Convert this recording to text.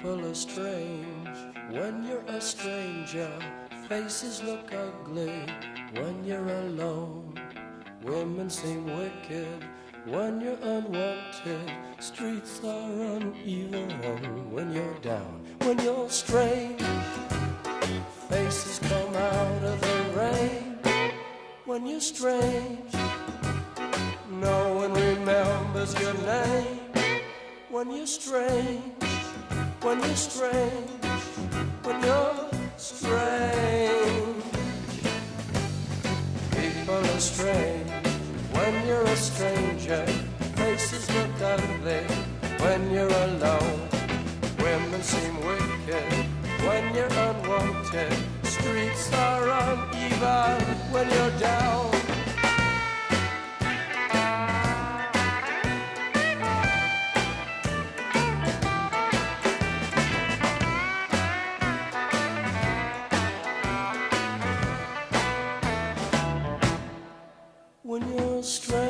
People are strange when you're a stranger. Faces look ugly when you're alone. Women seem wicked when you're unwanted. Streets are uneven when you're down. When you're strange, faces come out of the rain. When you're strange, no one remembers your name. When you're strange, when you're strange, when you're strange. People are strange when you're a stranger. Faces look ugly when you're alone. Women seem wicked when you're unwanted. Streets are uneven when you're down. When you're strange.